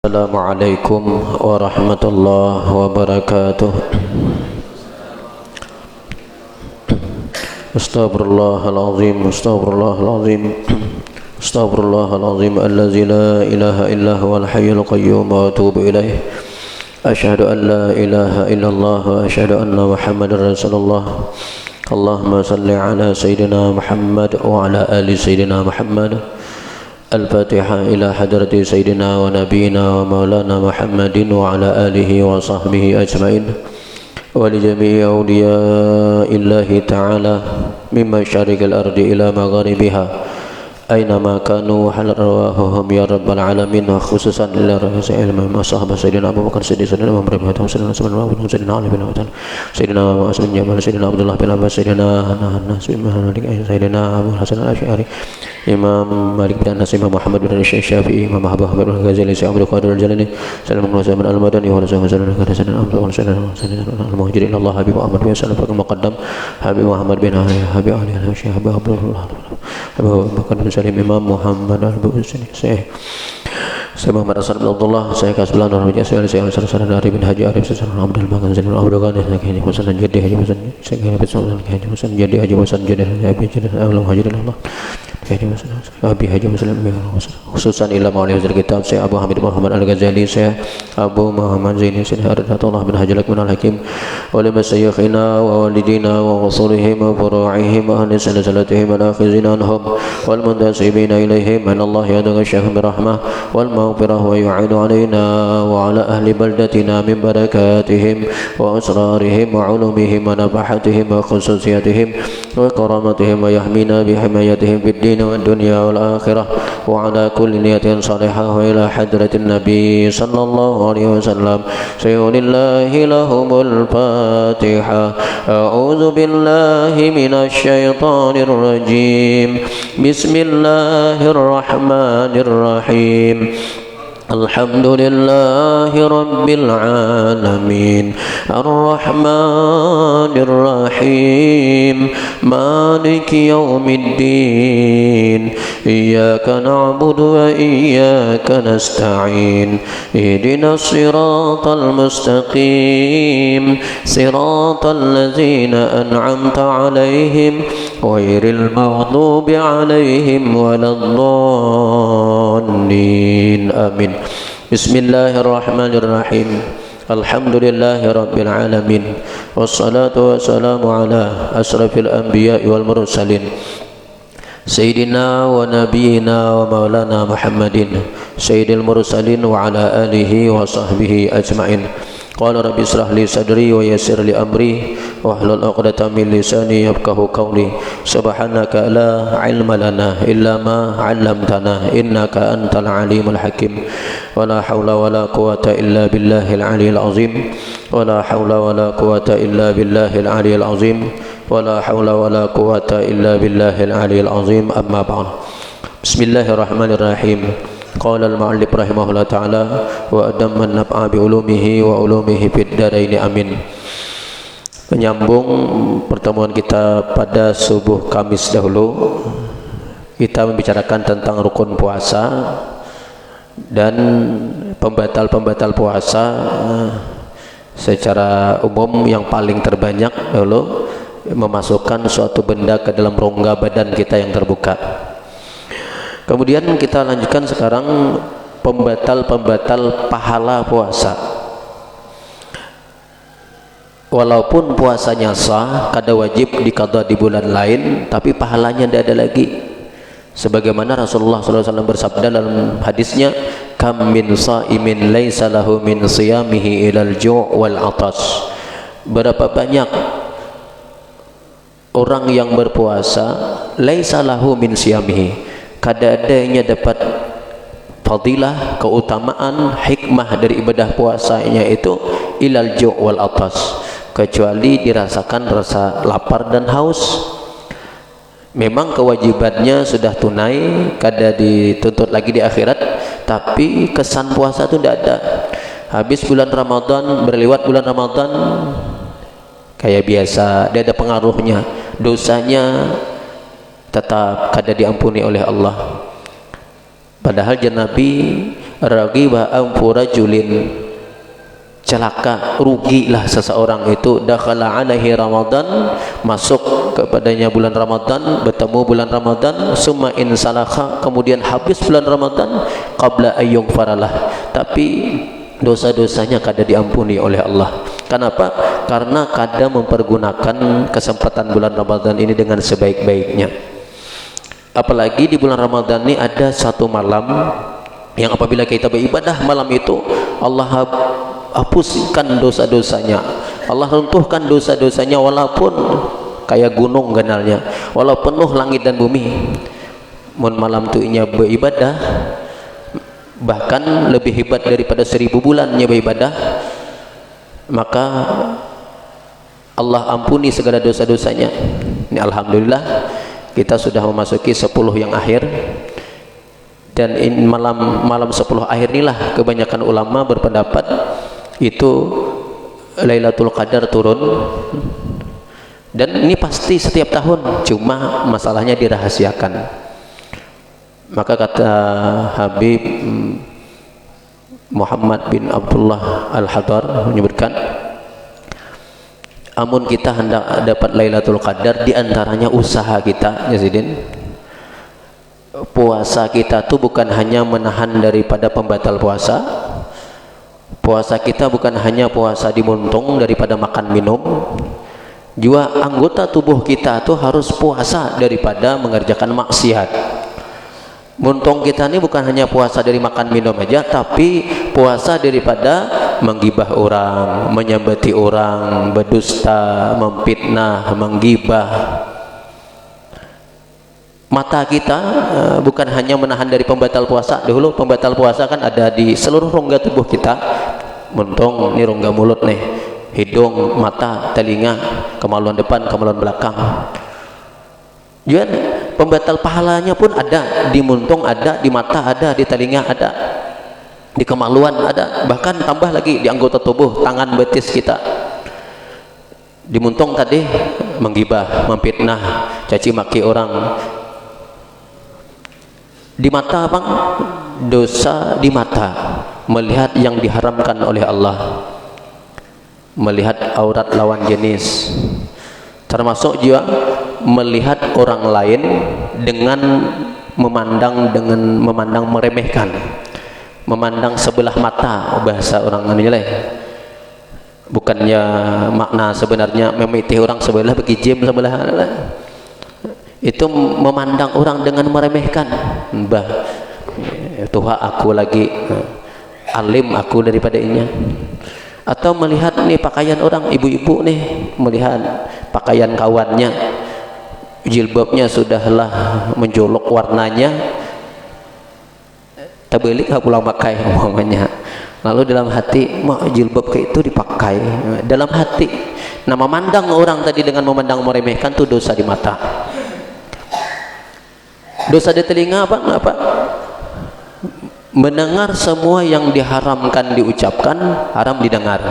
Assalamualaikum warahmatullahi wabarakatuh. Astaghfirullahalazim, astaghfirullahalazim, astaghfirullahalazim allazi la ilaha illa huwal hayyul qayyum wa atubu ilaih. Asyhadu an la ilaha illallah wa asyhadu anna Muhammadar Rasulullah. Allahumma salli ala sayyidina Muhammad wa ala ali sayyidina Muhammad. Al-Fatihah ila hadrati sayyidina wa nabiyina wa maulana Muhammadin wa ala alihi wa sahbihi ajma'in wa li jami'i awliya'illahi ta'ala mimma syarikal ardi ila magharibiha aynama kanu hal arwahuhum ya rabbal alamin, wa khususan ila rasul ilmu sahabat sayyidina Abu Bakar Siddiq, sayyidina Umar bin Khattab, sayyidina Ali bin Abi Thalib, sayyidina Mu'adz bin Jabal, sayyidina Abdullah bin Abbas, sayyidina Anas bin Malik, sayyidina Abu Hasan al-Asy'ari, Imam Malik bin Anas, Imam Muhammad bin Syafi'i, Imam Abu Hamid al-Ghazali, Syekh Abdul Qadir al-Jalani, sayyidina Muhammad bin al-Madani wa sayyidina al-Muhajirin Allah Habib Muhammad bin Salam al-Muqaddam, Habib Muhammad bin Ali, Habib Ali al-Syekh Habib Abdullah, Habib Bakar bin Salim, Imam Muhammad al-Bukhari, Syekh Muhammad Hasan bin Abdullah, Syekh Kasbulan Rahmat Syekh Al-Sarsan Dari bin Haji Arif Syekh Abdul Bagan Zainul Abdul Ghani, Syekh Hasan Jadi Haji Hasan, Syekh Hasan Jadi Haji Hasan Jadi Haji Jadi Al-Muhajirin Allah, Abi Haji Muslim, khususan ilmu ahli hadis kitab Syekh Abu Hamid Muhammad Al-Ghazali, Syekh Abu Muhammad Zaini, Syekh Ardatullah bin Haji Lakman Al-Hakim, wa li masyayikhina wa walidina wa usulihim wa furu'ihim wa ahli salasalatihim wa akhizina anhum wal muntasibina ilaihim an Allah yadagha syahum birahmah wal maghfirah wa yu'inu alaina wa ala ahli baldatina min barakatihim wa asrarihim wa ulumihim wa nafahatihim wa khususiyatihim wa karamatihim wa yahmina bihimayatihim fid din wa dunya wal akhirah wa ala kulli niyatin salihah wa ila hadratin nabi sallallahu alaihi wasallam. Sayyulillahi lahumul fatihah. A'udzu billahi minasy syaithanir rajim. Bismillahirrahmanirrahim. Alhamdulillahi rabbil alamin, arrahmanir rahim, maliki yaumiddin, iyyaka na'budu wa iyyaka nasta'in, ihdinas siratal mustaqim, siratal ladzina an'amta 'alaihim ghairil maghdubi 'alaihim waladdallin. Amin. Bismillahirrahmanirrahim. Alhamdulillahi rabbil alamin, wassalatu wassalamu ala asrafil anbiya'i wal mursalin, sayyidina wa nabiyyina wa maulana Muhammadin sayyidil mursalin wa ala alihi wa sahbihi ajma'in. Qala rabbi israh li sadri wa yassir li amri wahlul 'uqdatam min lisani yafqahu qawli. Subhanaka la ilma lana illa ma 'allamtana innaka antal alimul hakim. Wala haula wala quwata illa billahil aliyil azim. Wala haula wala quwata illa billahil aliyil azim. Wala haula wala quwata illa billahil aliyil azim. Amma ba'd. Bismillahirrahmanirrahim. Qala al-mu'allif rahimahullah ta'ala wa adamman naf'a bi ulumihi wa ulumihi fid daraini amin. Menyambung pertemuan kita pada subuh Kamis dahulu, kita membicarakan tentang rukun puasa dan pembatal-pembatal puasa secara umum. Yang paling terbanyak dahulu memasukkan suatu benda ke dalam rongga badan kita yang terbuka. Kemudian kita lanjutkan sekarang pembatal-pembatal pahala puasa. Walaupun puasanya sah, kada wajib diqadha di bulan lain, tapi pahalanya tidak ada lagi. Sebagaimana Rasulullah SAW bersabda dalam hadisnya, kam min sa'imin laisa lahu min siyamihi ilal ju' wal atas. Berapa banyak orang yang berpuasa laisa lahu min siyamihi, kada adanya dapat fadilah, keutamaan, hikmah dari ibadah puasanya itu ilal ju' wal atas, kecuali dirasakan rasa lapar dan haus. Memang kewajibannya sudah tunai, kada dituntut lagi di akhirat, tapi kesan puasa itu tidak ada. Habis bulan Ramadan, berlewat bulan Ramadan kayak biasa, tidak ada pengaruhnya, dosanya tetap kada diampuni oleh Allah. Padahal Nabi Raghiba anfu rajulin, celaka, rugilah seseorang itu, dakhala alaihi Ramadan, masuk kepadanya bulan Ramadan, bertemu bulan Ramadan, summa in salakha, kemudian habis bulan Ramadan, qabla ayyung faralah, tapi dosa-dosanya kada diampuni oleh Allah. Kenapa? Karena kada mempergunakan kesempatan bulan Ramadan ini dengan sebaik-baiknya. Apalagi di bulan Ramadan ini ada satu malam yang apabila kita beribadah malam itu, Allah hapuskan dosa-dosanya, Allah runtuhkan dosa-dosanya, walaupun kayak gunung ganalnya, walau penuh langit dan bumi. Mun malam tu inya beribadah bahkan lebih hebat daripada 1000 bulannya beribadah, maka Allah ampuni segala dosa-dosanya. Ini alhamdulillah kita sudah memasuki 10 yang akhir, dan malam 10 akhir inilah kebanyakan ulama berpendapat itu Lailatul Qadar turun, dan ini pasti setiap tahun, cuma masalahnya dirahasiakan. Maka kata Habib Muhammad bin Abdullah Al-Hadar menyebutkan, amun kita hendak dapat Lailatul Qadar, diantaranya usaha kita, Yazidin, puasa kita tuh bukan hanya menahan daripada pembatal puasa. Puasa kita bukan hanya puasa dimuntung daripada makan minum, juga anggota tubuh kita tuh harus puasa daripada mengerjakan maksiat. Muntung kita ini bukan hanya puasa dari makan minum aja, tapi puasa daripada menggibah orang, menyambati orang, berdusta, memfitnah, menggibah. Mata kita bukan hanya menahan dari pembatal puasa. Dahulu pembatal puasa kan ada di seluruh rongga tubuh kita. Muntung ini rongga mulut nih, hidung, mata, telinga, kemaluan depan, kemaluan belakang. Juga pembatal pahalanya pun ada, di muntung ada, di mata ada, di telinga ada, di kemaluan ada, bahkan tambah lagi di anggota tubuh, tangan, betis kita. Di muntung tadi menggibah, memfitnah, caci maki orang. Di mata bang, dosa di mata, melihat yang diharamkan oleh Allah, melihat aurat lawan jenis, termasuk juga melihat orang lain dengan memandang meremehkan, memandang sebelah mata, bahasa orang menilai. Bukannya makna sebenarnya memitih orang sebelah, bagi jim sebelah, itu memandang orang dengan meremehkan. Bah, tua aku lagi alim aku daripada ini. Atau melihat nih pakaian orang, ibu-ibu nih melihat pakaian kawannya, jilbabnya sudahlah menjolok warnanya, terbalik aku pulang pakai umpamanya. Lalu dalam hati, mak jilbab kayak itu dipakai. Dalam hati, nah memandang orang tadi dengan memandang meremehkan itu dosa di mata. Dosa di telinga apa? Mendengar semua yang diharamkan diucapkan, haram didengar.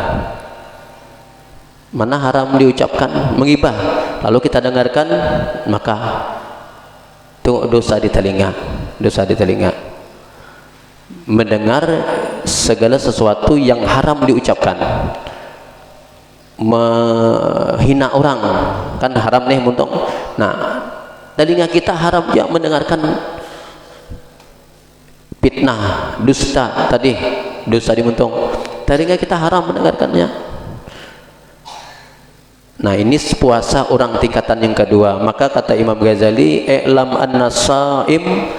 Mana haram diucapkan? Menggibah, lalu kita dengarkan, maka itu dosa di telinga. Dosa di telinga. Mendengar segala sesuatu yang haram diucapkan. Menghina orang, kan haram nih muntung. Nah, telinga kita haram ya mendengarkan fitnah, dusta tadi, dosa dimuntung. Telinga kita haram mendengarkannya. Nah, ini puasa orang tingkatan yang kedua. Maka kata Imam Ghazali, i'lam anna shaim,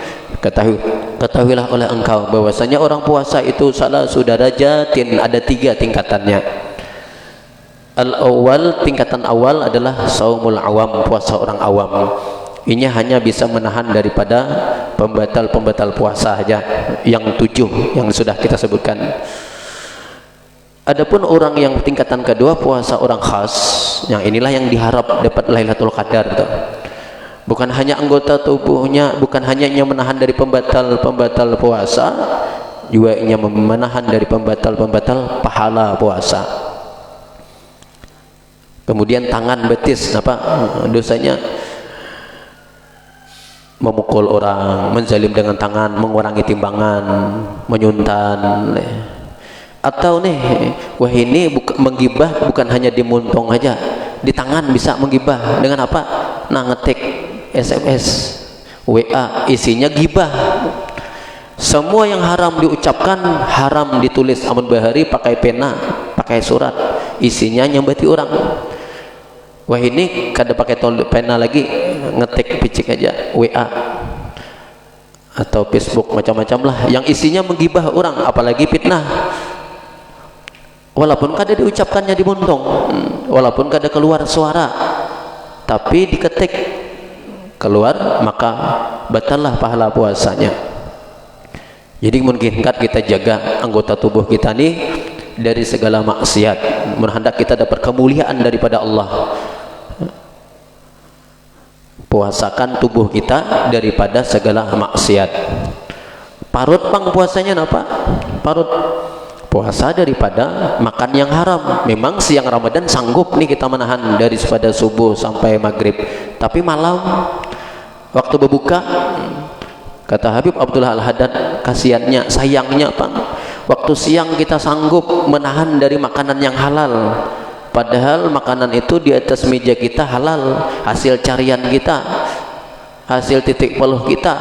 ketahuilah oleh engkau bahwasanya orang puasa itu salah sudarajatin, ada 3 tingkatannya. Al-awwal, tingkatan awal adalah saumul awam, puasa orang awam. Ini hanya bisa menahan daripada pembatal-pembatal puasa saja, yang 7 yang sudah kita sebutkan. Adapun orang yang tingkatan kedua, puasa orang khas, yang inilah yang diharap dapat Lailatul Qadar tuh. Bukan hanya anggota tubuhnya, bukan hanya ia menahan dari pembatal-pembatal puasa, juga ia menahan dari pembatal-pembatal pahala puasa. Kemudian tangan, betis, apa dosanya? memukul orang, menzalim dengan tangan, mengurangi timbangan, menyuntan. Atau nih, wah ini menggibah bukan hanya di muntung aja, di tangan bisa menggibah dengan apa? Nah, ngetik SMS, WA, isinya gibah. Semua yang haram diucapkan, haram ditulis. Amun bahari pakai pena, pakai surat, isinya nyambati orang. Wah ini kada pakai pena lagi, ngetik picik aja, WA atau Facebook, macam-macam lah yang isinya menggibah orang, apalagi fitnah. Walaupun kada diucapkannya di muntung, walaupun kada keluar suara, tapi diketik keluar, maka batallah pahala puasanya. Jadi mungkin kita jaga anggota tubuh kita nih dari segala maksiat, menghendak kita dapat kemuliaan daripada Allah. Puasakan tubuh kita daripada segala maksiat. Parut pang puasanya apa? Parut puasa daripada makan yang haram. Memang siang Ramadan sanggup nih kita menahan dari pada subuh sampai maghrib, tapi malam waktu berbuka, kata Habib Abdullah Al-Haddad, kasihannya, sayangnya pang, waktu siang kita sanggup menahan dari makanan yang halal, padahal makanan itu di atas meja kita halal, hasil carian kita, hasil titik peluh kita.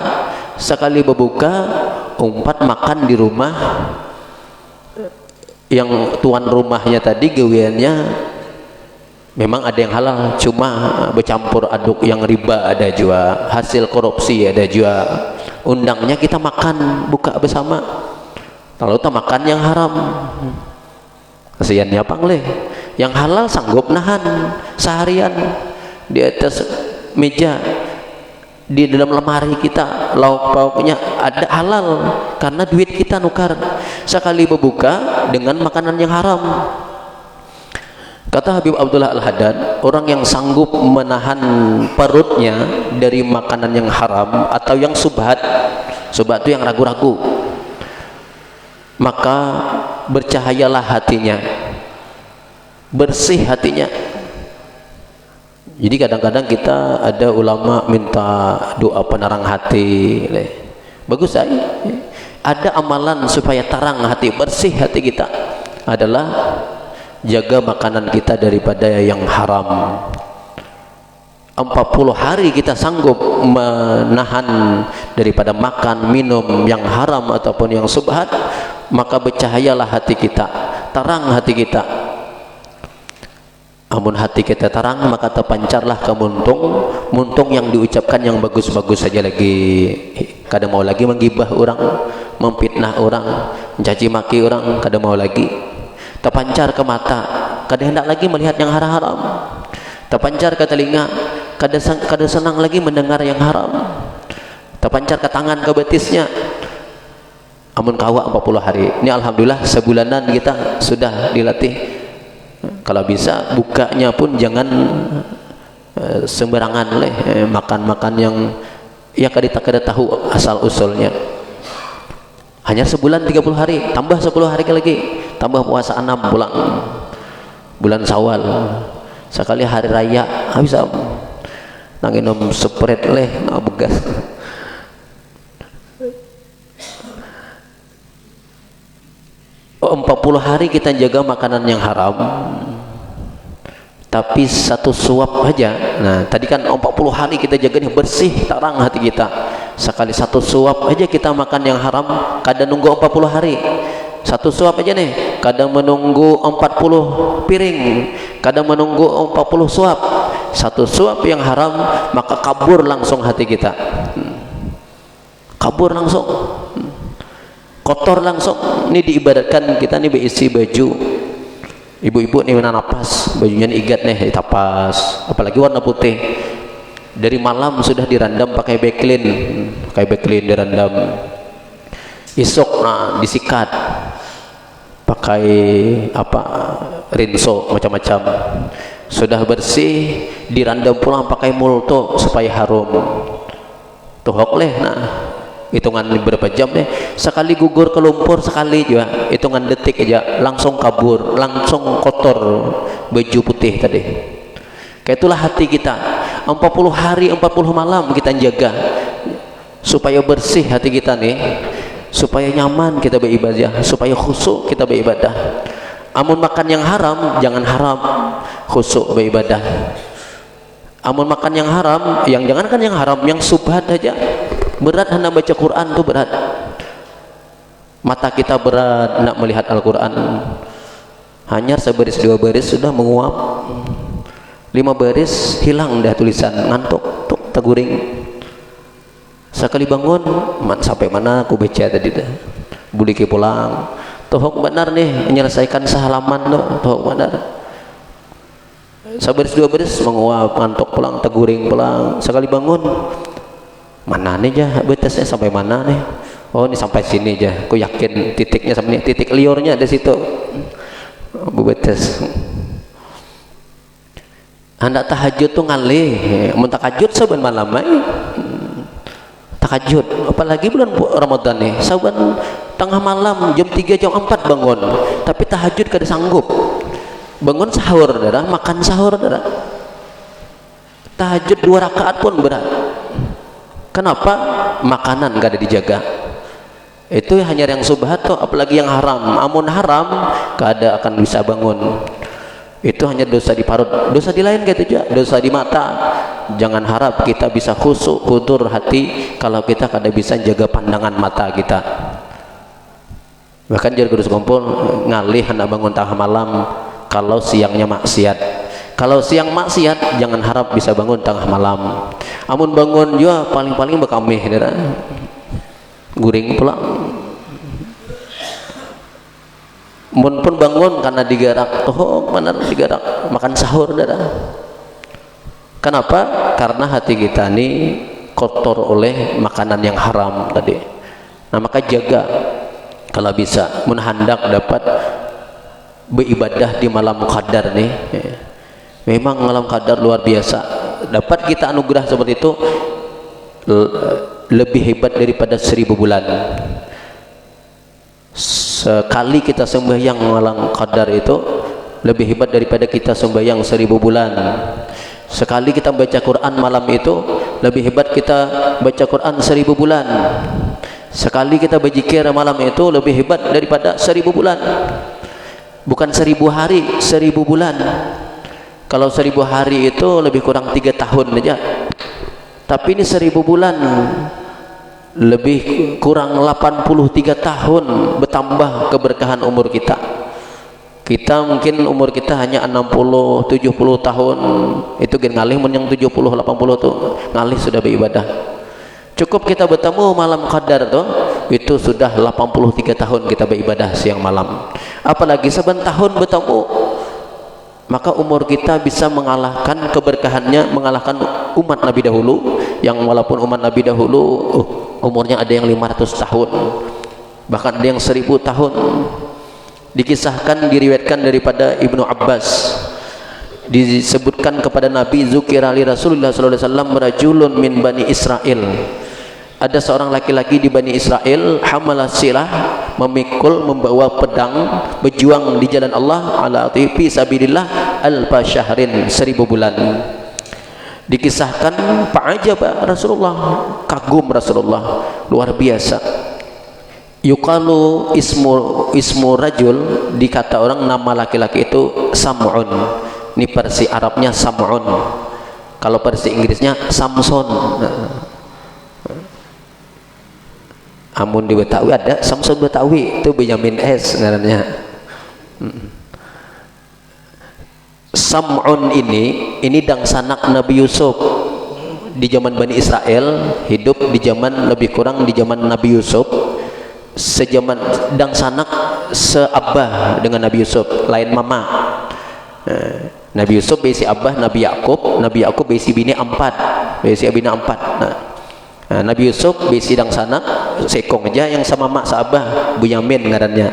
Sekali berbuka, umpat makan di rumah yang tuan rumahnya tadi gaweannya memang ada yang halal, cuma bercampur aduk yang riba ada juga, hasil korupsi ada juga. Undangnya kita makan buka bersama, lalu kita makan yang haram. Kasihannya pang leh, yang halal sanggup nahan seharian di atas meja, di dalam lemari kita lauk pauknya ada halal karena duit kita nukar. Sekali berbuka dengan makanan yang haram. Kata Habib Abdullah Al-Haddad, orang yang sanggup menahan perutnya dari makanan yang haram atau yang subhat, subhat itu yang ragu-ragu, maka bercahayalah hatinya, bersih hatinya. Jadi kadang-kadang kita ada ulama minta doa penerang hati, bagus saya. Ada amalan supaya terang hati, bersih hati kita adalah jaga makanan kita daripada yang haram. 40 hari kita sanggup menahan daripada makan minum yang haram ataupun yang subhat, maka bercahayalah hati kita, terang hati kita. Amun hati kita terang, maka terpancarlah ke muntung, muntung yang diucapkan yang bagus-bagus saja lagi. Kada mau lagi menggibah orang, memfitnah orang, mencaci maki orang, kada mau lagi. Terpancar ke mata, kada hendak lagi melihat yang haram-haram. Terpancar ke telinga, kada senang lagi mendengar yang haram. Terpancar ke tangan, ke betisnya. Amun kawa 40 hari. Ini alhamdulillah sebulanan kita sudah dilatih. Kalau bisa bukanya pun jangan sembarangan makan-makan yang ya kada tahu asal usulnya. Hanya sebulan 30 hari, tambah 10 hari lagi, tambah puasa 6 pulang bulan Syawal. Sekali hari raya habis nanginom spread begas. Oh, 40 hari kita jaga makanan yang haram, tapi satu suap aja. Nah tadi kan 40 hari kita jaga nih bersih, terang hati kita. Sekali satu suap aja kita makan yang haram, kada nunggu 40 hari. Satu suap aja nih, kada menunggu 40 piring, kada menunggu 40 suap. Satu suap yang haram, maka kabur langsung hati kita. Kabur langsung, kotor langsung. Ini diibaratkan kita nih berisi baju, ibu-ibu nih mana napas, bajunya igat nih ditapas, apalagi warna putih. Dari malam sudah dirandam pakai backlin, dirandam. Isok disikat pakai apa, rinso macam-macam. Sudah bersih dirandam pulang pakai multo supaya harum. Tuhok hitungan berapa jam sekali gugur ke lumpur, sekali juga hitungan detik aja langsung kabur, langsung kotor baju putih tadi. Kayak itulah hati kita, 40 hari 40 malam kita jaga supaya bersih hati kita nih, supaya nyaman kita beribadah, supaya khusyuk kita beribadah. Amun makan yang haram, jangan haram khusyuk beribadah. Amun makan yang haram, jangankan yang haram, yang subhat aja berat. Hendak baca Quran tuh berat. Mata kita berat nak melihat Al-Quran. Hanya sebaris dua baris sudah menguap, 5 baris hilang dah tulisan, ngantuk tuh teguring. Sekali bangun, sampai mana aku baca tadi dah, buliki pulang. Tohok benar nih menyelesaikan sehalaman tuh, tohok benar. Sebaris dua baris menguap, ngantuk pulang, teguring pulang. Sekali bangun, mana nih jah batasnya sampai mana nih? Oh ini sampai sini aja. Aku yakin titiknya sampai titik liurnya di situ. Bebetes. Hendak tahajud tuh ngalih, mun tahajud saban malam tahajud, apalagi bulan Ramadan nih, saban tengah malam jam 3 jam 4 bangun, tapi tahajud kada sanggup. Bangun sahur darah, makan sahur darah. Tahajud 2 rakaat pun berat. Kenapa? Makanan kada dijaga. Itu hanya yang subhat tuh, apalagi yang haram. Amun haram kada akan bisa bangun. Itu hanya dosa di parut, dosa di lain gitu aja, dosa di mata. Jangan harap kita bisa khusyuk hudur hati kalau kita kada bisa jaga pandangan mata kita. Bahkan jadi kudus kumpul ngalih hendak bangun tengah malam kalau siangnya maksiat. Kalau siang maksiat jangan harap bisa bangun tengah malam. Amun bangun juga paling-paling bekamih guring pulang. Mun pun bangun karena digarak, toh benar digarak makan sahur darah. Kenapa? Karena hati kita ini kotor oleh makanan yang haram tadi. Nah maka jaga kalau bisa, mun hendak dapat beribadah di malam qadar nih. Memang malam qadar luar biasa. Dapat kita anugerah seperti itu lebih hebat daripada 1000 bulan. Sekali kita sembahyang malam qadar itu lebih hebat daripada kita sembahyang 1000 bulan. Sekali kita baca Quran malam itu lebih hebat kita baca Quran 1000 bulan. Sekali kita berzikir malam itu lebih hebat daripada 1000 bulan. Bukan 1000 hari, 1000 bulan. Kalau 1000 hari itu lebih kurang 3 tahun aja. Tapi ini 1000 bulan lebih kurang 83 tahun bertambah keberkahan umur kita. Kita mungkin umur kita hanya 60 70 tahun, itu gen ngalih mun yang 70 80 tuh ngalih sudah beribadah. Cukup kita bertemu malam qadar tuh itu sudah 83 tahun kita beribadah siang malam. Apalagi saban tahun bertemu, maka umur kita bisa mengalahkan keberkahannya, mengalahkan umat Nabi dahulu, yang walaupun umat Nabi dahulu umurnya ada yang 500 tahun, bahkan ada yang 1000 tahun. Dikisahkan, diriwayatkan daripada Ibnu Abbas, disebutkan kepada Nabi, zukira li Rasulullah sallallahu alaihi wasallam rajulun min Bani Israel. Ada seorang laki-laki di Bani Israel, hamalah silah, memikul, membawa pedang, berjuang di jalan Allah ala fi sabilillah alfa syahrin, 1000 bulan. Dikisahkan fa'ajaba Rasulullah, kagum Rasulullah, luar biasa. Yuqalu ismu rajul, dikata orang nama laki-laki itu Sam'un. Ini versi Arabnya Sam'un. Kalau versi Inggrisnya Samson. Amun di Betawi ada Samson Betawi, itu Benyamin S ngarannya. Sam'un ini dangsanak Nabi Yusuf di zaman Bani Israel, hidup di zaman lebih kurang di zaman Nabi Yusuf, sejaman dangsanak seabah dengan Nabi Yusuf, lain mama. Nabi Yusuf besi abah Nabi Yakub besi bini 4, besi bini 4. Nabi Yusuf besi dangsanak sekong aja yang sama mak seabah Bunyamin ngarannya.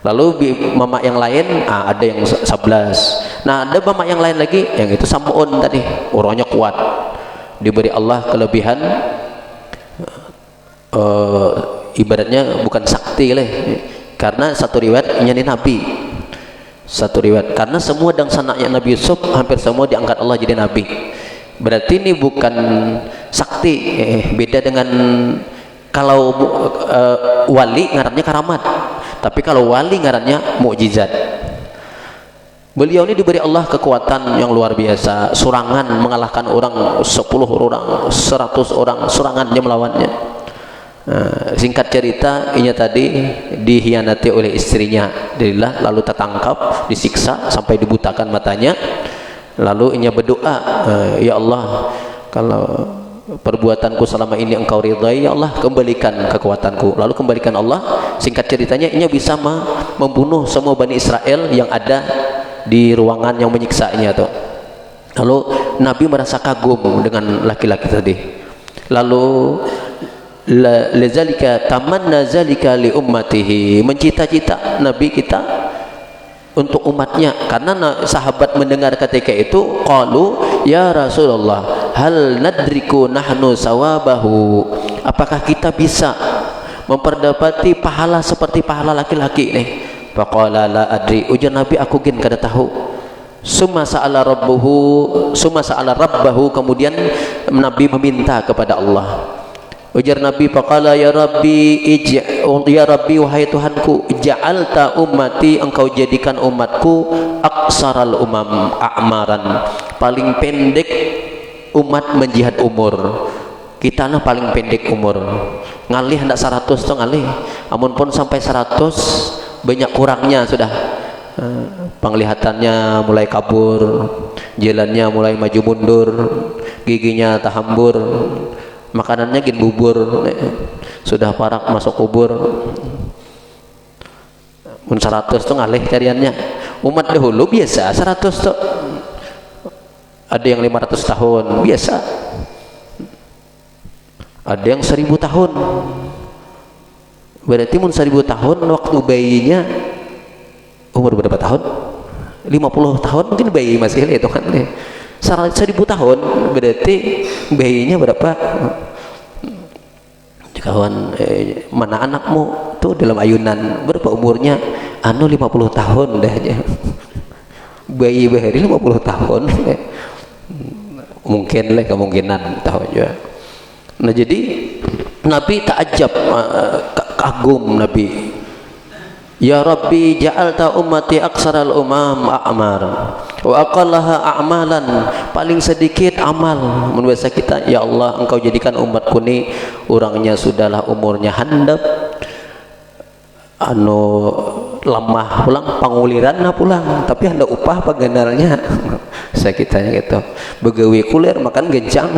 Lalu mama yang lain ada yang 11. Nah ada mama yang lain lagi yang itu Sam'un tadi, orangnya kuat, diberi Allah kelebihan, ibaratnya bukan sakti lah, karena satu riwayat nyani Nabi, satu riwayat karena semua dangsanaknya Nabi Yusuf hampir semua diangkat Allah jadi Nabi. Berarti ini bukan sakti. Beda dengan kalau wali ngarannya karamat, tapi kalau wali ngarannya mukjizat. Beliau ini diberi Allah kekuatan yang luar biasa, surangan mengalahkan orang 10 orang, 100 orang, surangannya melawannya. Singkat cerita, ini tadi dihianati oleh istrinya, Dirilah, lalu tertangkap, disiksa sampai dibutakan matanya. Lalu ia berdoa, ya Allah, kalau perbuatanku selama ini engkau ridhai, ya Allah, kembalikan kekuatanku. Lalu kembalikan Allah. Singkat ceritanya, ia bisa membunuh semua Bani Israel yang ada di ruangan yang menyiksanya tuh. Lalu Nabi merasa kagum dengan laki-laki tadi. Lalu lazalika tamanna zalika li ummatihi, mencita-cita Nabi kita untuk umatnya, karena sahabat mendengar ketika itu, qalu ya Rasulullah hal nadriku nahnu sawabahu, apakah kita bisa memperdapati pahala seperti pahala laki-laki nih? Faqala la adri, ujar Nabi, aku gin kada tahu. Summa sa'ala rabbahu, kemudian Nabi meminta kepada Allah. Ujar Nabi, faqala ya Rabbi, wahai Tuhanku, ja'alta ummati, engkau jadikan umatku aksaral umam a'maran, paling pendek umat menjihad umur. Kita nah paling pendek umur, ngalih hendak 100 tuh ngalih, amun pun sampai 100 banyak kurangnya sudah. Penglihatannya mulai kabur, jalannya mulai maju mundur, giginya tahambur, makanannya gin bubur, sudah parak masuk kubur. Mun 100 tuh ngalih cariannya. Umat dahulu biasa 100 tuh, ada yang 500 tahun biasa, ada yang 1000 tahun. Berarti mun 1000 tahun waktu bayinya umur berapa tahun? 50 tahun mungkin bayi masih itu kan. 1000 tahun berarti bayinya berapa? Kawan, mana anakmu tuh dalam ayunan berapa umurnya? 50 tahun dah aja. Bayi bahari 50 tahun. Mungkin lah, kemungkinan tahu juga. Nah, jadi Nabi takjub, kagum Nabi. Ya Rabbi, ja'alta ummati aksaral umam a'mar wa aqallaha a'malan, paling sedikit amal. Mun biasa kita, ya Allah, engkau jadikan umatku ni orangnya sudahlah umurnya handap, lemah pulang, panguliran pulang, tapi hendak upah paganarnya. Saya kitanya gitu, begawi kulir makan gencang,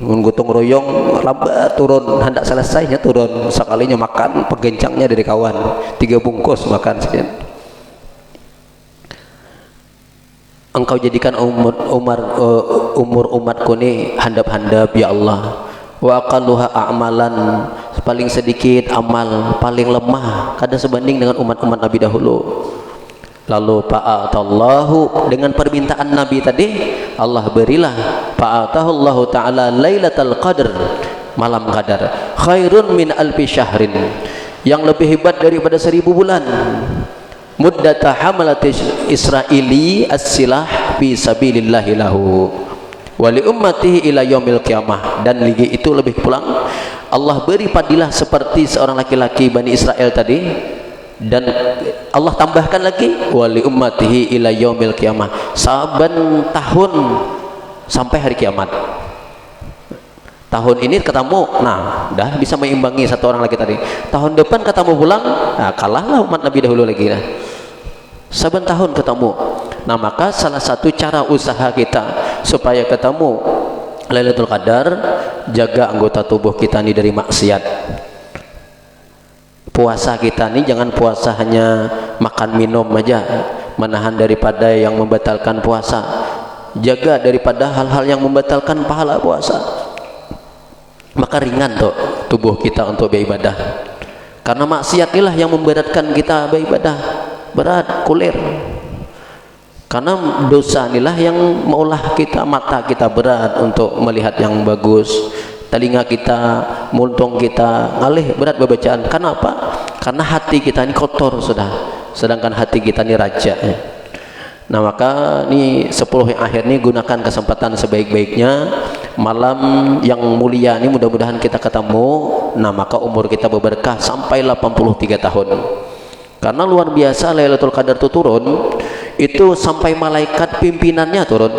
gotong royong lambat turun, hendak selesainya turun, sekalinya makan pegencangnya dari kawan 3 bungkus makan sekian. Engkau jadikan umur umatku ni handap-handap, ya Allah. Wa aqalluha a'malan, paling sedikit amal, paling lemah kada sebanding dengan umat-umat Nabi dahulu. Lalu fa'atallahu, dengan permintaan Nabi tadi, Allah berilah, fa'atahullahu ta'ala lailatul qadr, malam qadar, khairun min alfi syahrin, yang lebih hebat daripada 1000 bulan. Muddata hamalat Israili as-silah fi sabilillahi lahu wa li ummatihi ila yaumil qiyamah, dan lagi itu lebih pulang Allah beri padilah seperti seorang laki-laki Bani Israel tadi, dan Allah tambahkan lagi wali ummatihi ila yaumil qiyamah, saban tahun sampai hari kiamat. Tahun ini ketemu, nah dah bisa mengimbangi satu orang lagi tadi. Tahun depan ketemu pulang, nah kalahlah umat Nabi dahulu lagi dah. Saban tahun ketemu. Nah, maka salah satu cara usaha kita supaya ketemu Lailatul Qadar, jaga anggota tubuh kita ini dari maksiat. Puasa kita nih jangan puasa hanya makan minum aja, menahan daripada yang membatalkan puasa, jaga daripada hal-hal yang membatalkan pahala puasa. Maka ringan tuh tubuh kita untuk beribadah, karena maksiat inilah yang memberatkan kita beribadah, berat kulir. Karena dosa inilah yang maulah kita, mata kita berat untuk melihat yang bagus, telinga kita, muntung kita ngalih berat bacaan. Kenapa? Karena hati kita ini kotor sudah, sedangkan hati kita ini raja. Nah maka ini 10 yang akhir ini gunakan kesempatan sebaik-baiknya, malam yang mulia ini mudah-mudahan kita ketemu. Nah maka umur kita berberkah sampai 83 tahun, karena luar biasa Lailatul Qadar itu turun itu sampai malaikat pimpinannya turun.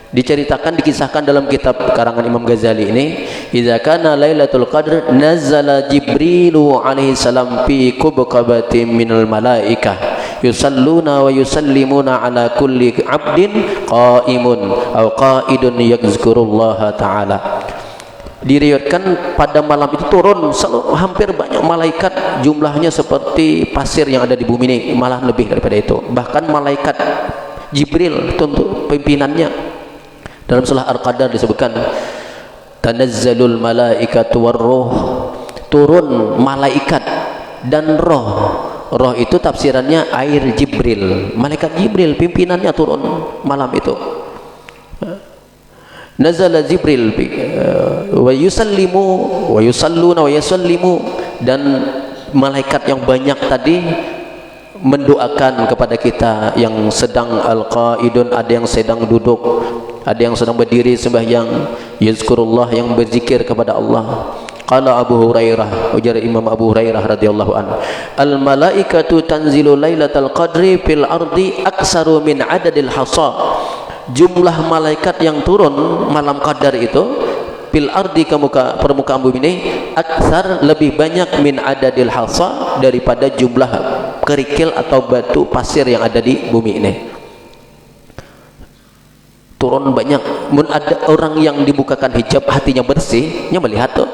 Diceritakan, dikisahkan dalam kitab karangan Imam Ghazali ini, idza kana Lailatul Qadr nazala Jibrilu alaihi salam fi kubkabatin minal malaikah yusalluna wa yusallimuna ala kulli abdin qaimun aw qaidun yazkurullaha ta'ala. Diriwayatkan pada malam itu turun hampir banyak malaikat, jumlahnya seperti pasir yang ada di bumi ini, malah lebih daripada itu. Bahkan malaikat Jibril untuk pimpinannya. Dalam surah Al-Qadar disebutkan tanazzalul malaikatu warruh, turun malaikat dan roh. Roh itu tafsirannya air Jibril, malaikat Jibril pimpinannya turun malam itu. Nazala Jibril wa yusallimu wa yusalluna wa yusallimu, dan malaikat yang banyak tadi mendoakan kepada kita yang sedang al-qaidun, ada yang sedang duduk, ada yang sedang berdiri sembahyang, yazkurullah, yang berzikir kepada Allah. Qala Abu Hurairah, ujar Imam Abu Hurairah radhiyallahu anhu, al malaikatu tanzilu lailatal qadri fil ardi aksaru min adadil hasa. Jumlah malaikat yang turun malam qadar itu fil ardi, ke permukaan bumi ini, aksar lebih banyak min adadil hasa, daripada jumlah kerikil atau batu pasir yang ada di bumi ini. Turun banyak. Ada orang yang dibukakan hijab hatinya bersih, nya melihat tuh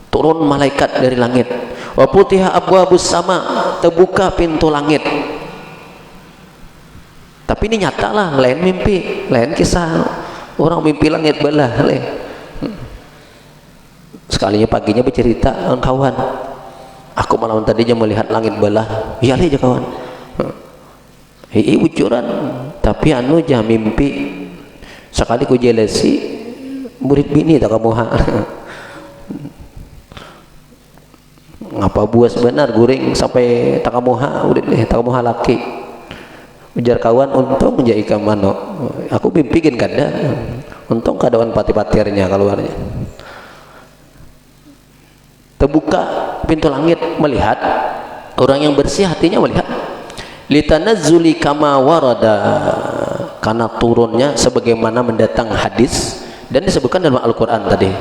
turun malaikat dari langit. Wa putiha abwabus sama, terbuka pintu langit. Tapi ini nyata lah, lain mimpi, lain kisah orang mimpi langit belah. Sekalinya paginya bercerita kawan, aku malam tadinya melihat langit belah. Iya aja kawan, hei ucuran, tapi anu jah mimpi. Sekali ku jelesi murid bini tak kamu ha. Ngapa buas benar guring sampai tak kamu ha, udah tak kamu ha laki. Ujar kawan, untung menjadi ikan mano. Aku mimpikin kada, untung kadaan pati-patirnya keluarnya. Terbuka pintu langit, melihat orang yang bersih hatinya, melihat litanazzuli kama warada, karena turunnya sebagaimana mendatang hadis dan disebutkan dalam Al-Quran tadi.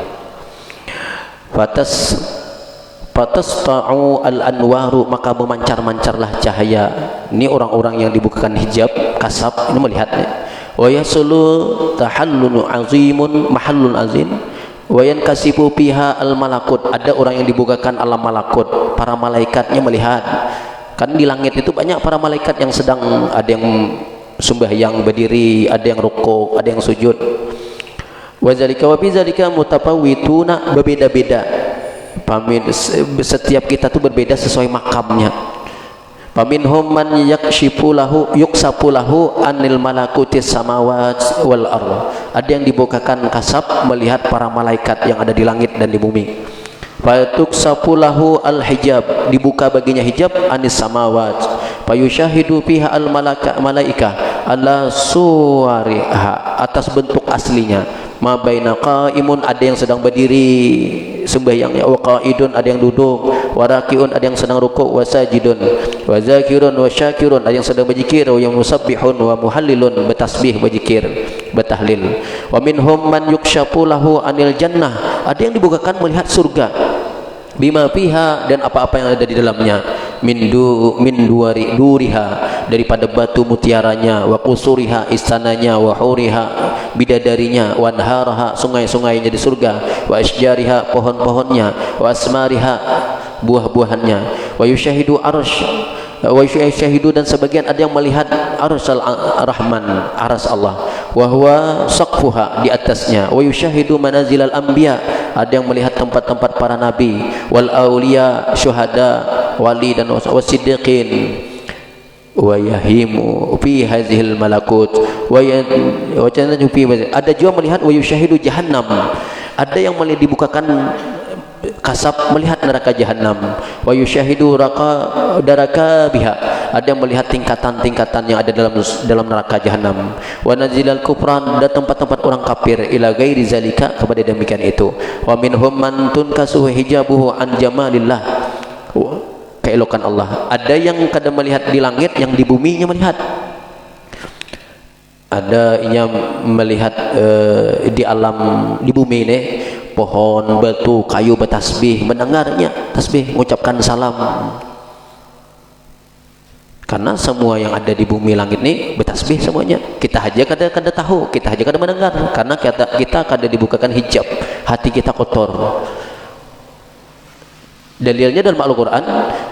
Fatas ta'u al-anwaru, maka memancar-mancarlah cahaya. Ini orang-orang yang dibukakan hijab kasab ini melihatnya. Wa yasulu tahallun azimun mahallun azim wa yankasifu fiha al-malakut, ada orang yang dibukakan alam malakut, para malaikatnya melihat. Kan di langit itu banyak para malaikat yang sedang, ada yang sembahyang berdiri, ada yang rukuk, ada yang sujud. Wa zalika wa bi zalika mutafawwituna, berbeda-beda. Setiap kita tuh berbeda sesuai makamnya. Faminhum man yakshifu lahu yuksafu lahu anil malakutis samawati wal ardh. Ada yang dibukakan kasab melihat para malaikat yang ada di langit dan di bumi. Fatuksafu lahu al hijab, dibuka baginya hijab anis samawat. Fayushahidu fiha al malaika ala suwariha, atas bentuk aslinya. Ma baina qaimun, ada yang sedang berdiri sembahyang, wa qaidun, ada yang duduk, wa rakiun, ada yang sedang rukuk, wa sajidun, wa zakirun, wa syakirun, ada yang sedang berzikir, wa musabbihun, wa muhallilun, bertasbih, berzikir, bertahlil. Wa minhum man yukshafu lahu anil jannah, ada yang dibukakan melihat surga, bima fiha, dan apa-apa yang ada di dalamnya, min duriha, daripada batu mutiaranya, wa qusuriha, istananya, wa huriha, bidadarinya, wa anharaha, sungai-sungainya di surga, wa asjariha, pohon-pohonnya, wa asmariha, buah-buahannya, wa yushahidu arsh, wa yushahidu, dan sebagian ada yang melihat arshal rahman, aras Allah, wa huwa saqfuha, di atasnya, wa yushahidu manazilal anbiya, ada yang melihat tempat-tempat para nabi, wal auliya, syuhada, wali, dan wasiddiqin, wa yahimu fi hadhil malakut wa jannatu fi, ada juga melihat wa yushahidu jahannam, ada yang melihat dibukakan kasab melihat neraka jahannam, wa yushahidu daraka biha, ada yang melihat tingkatan-tingkatan yang ada dalam neraka jahanam. Wa nazilal kufran, dan tempat-tempat orang kafir, ila ghairi zalika, kepada demikian itu. Wa minhum man tunkasu hijabuhu an jamalillah, keelokan Allah. Ada yang kadang melihat di langit, yang di buminya melihat. Ada yang melihat di alam, di bumi ini, pohon, batu, kayu bertasbih, mendengarnya tasbih, mengucapkan salam. Karena semua yang ada di bumi langit ini bertasbih semuanya. Kita aja kada tahu, kita aja kada mendengar, karena kita kada dibukakan hijab, hati kita kotor. Dalilnya dalam Al-Quran,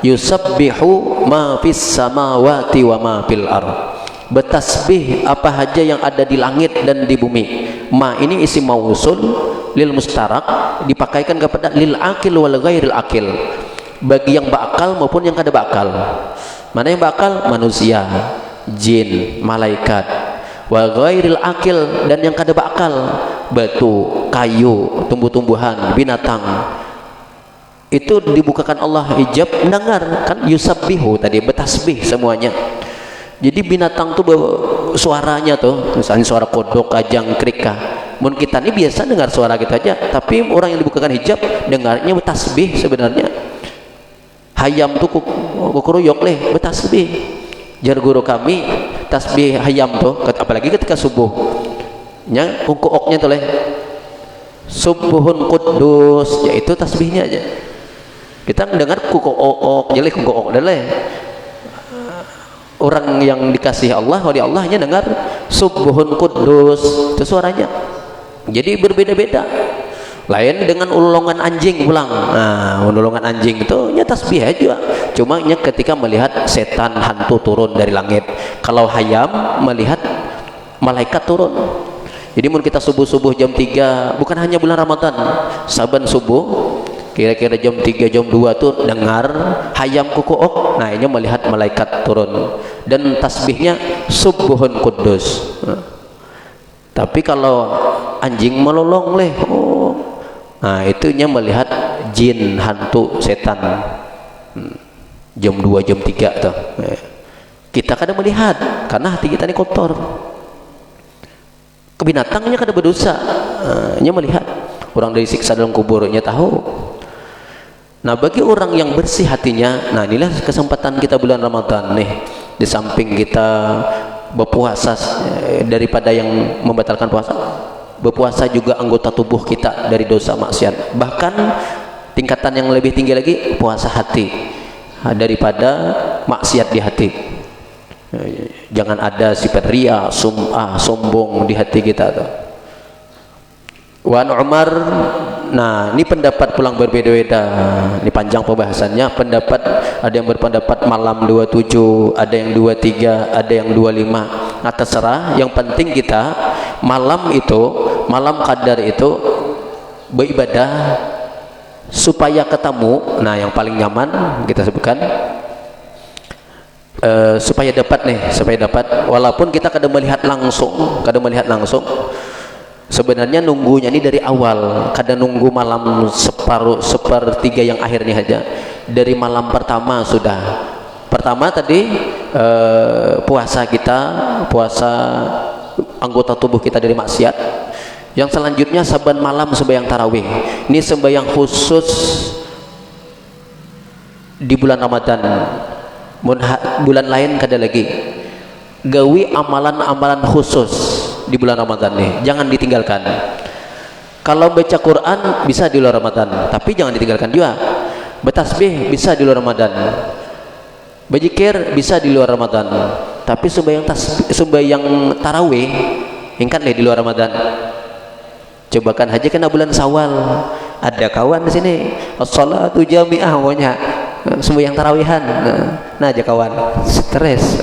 yusabbihu ma fis samawati wa ma fil ardh. Bertasbih apa saja yang ada di langit dan di bumi. Ma ini isim mausul lil mustarak, dipakaikan kepada lil akil wal ghairil akil, bagi yang bakal maupun yang kada bakal. Mana yang bakal? Manusia, jin, malaikat. Wa ghairil akil, dan yang kada bakal, batu, kayu, tumbuh-tumbuhan, binatang. Itu dibukakan Allah hijab, mendengar kan, yusabbihu tadi, bertasbih semuanya. Jadi binatang tuh suaranya tuh, misalnya suara kodok, kajang, krika. Mun kita ini biasa dengar suara kita aja, tapi orang yang dibukakan hijab dengarnya bertasbih sebenarnya. Hayam tuh kukuruyok leh bertasbih. Jar guru kami, tasbih hayam tuh, apalagi ketika subuh. Nya kukuoknya tuh leh. Subuhun kudus, yaitu tasbihnya aja. Kita mendengar kukuok, jelek kukuok dan leh. Orang yang dikasihi Allah, oleh Allahnya dengar subuhun kudus, itu suaranya. Jadi berbeda-beda. Lain dengan ulungan anjing pulang. Nah, ulungan anjing itu nya tasbih aja. Cuma nya ketika melihat setan hantu turun dari langit. Kalau hayam melihat malaikat turun. Jadi mun kita subuh-subuh jam 3, bukan hanya bulan Ramadan, saban subuh kira-kira jam 3 jam 2 tuh dengar hayam kukuok, nah ini melihat malaikat turun, dan tasbihnya subuhun kudus. Tapi kalau anjing melolong leh, nah itunya melihat jin, hantu, setan. Jam 2 jam 3 tuh kita kadang melihat, karena hati kita ini kotor. Kebinatangnya kada berdosa, nya melihat. Orang dari siksa dalam kuburnya tahu. Nah, bagi orang yang bersih hatinya, nah inilah kesempatan kita bulan Ramadan nih. Di samping kita berpuasa, daripada yang membatalkan puasa, berpuasa juga anggota tubuh kita dari dosa maksiat. Bahkan tingkatan yang lebih tinggi lagi, puasa hati daripada maksiat di hati. Jangan ada sifat ria, sum'ah, sombong di hati kita tuh. Wan Umar, nah ini pendapat pulang berbeda-beda. Ini panjang pembahasannya. Pendapat, ada yang berpendapat malam 27, ada yang 23, ada yang 25. Nah terserah. Yang penting kita malam itu, malam qadar itu beribadah supaya ketemu. Nah yang paling nyaman kita sebutkan, supaya dapat, walaupun kita kadang melihat langsung. Sebenarnya nunggunya ini dari awal, kadang nunggu malam sepertiga yang akhirnya aja. Dari malam pertama sudah. Pertama tadi puasa anggota tubuh kita dari maksiat. Yang selanjutnya saban malam sembahyang tarawih. Ini sembahyang khusus di bulan Ramadan. Bulan lain kada lagi. Gawi amalan-amalan khusus di bulan Ramadan nih, jangan ditinggalkan. Kalau baca Quran bisa di luar Ramadan, tapi jangan ditinggalkan juga. Bertasbih bisa di luar Ramadan, berzikir bisa di luar Ramadan, tapi sembahyang tarawih ingkat di luar Ramadan. Cobakan aja kena bulan Syawal, ada kawan di sini as-salatu jami'ah, pokoknya sembahyang tarawihan. Nah aja kawan stres.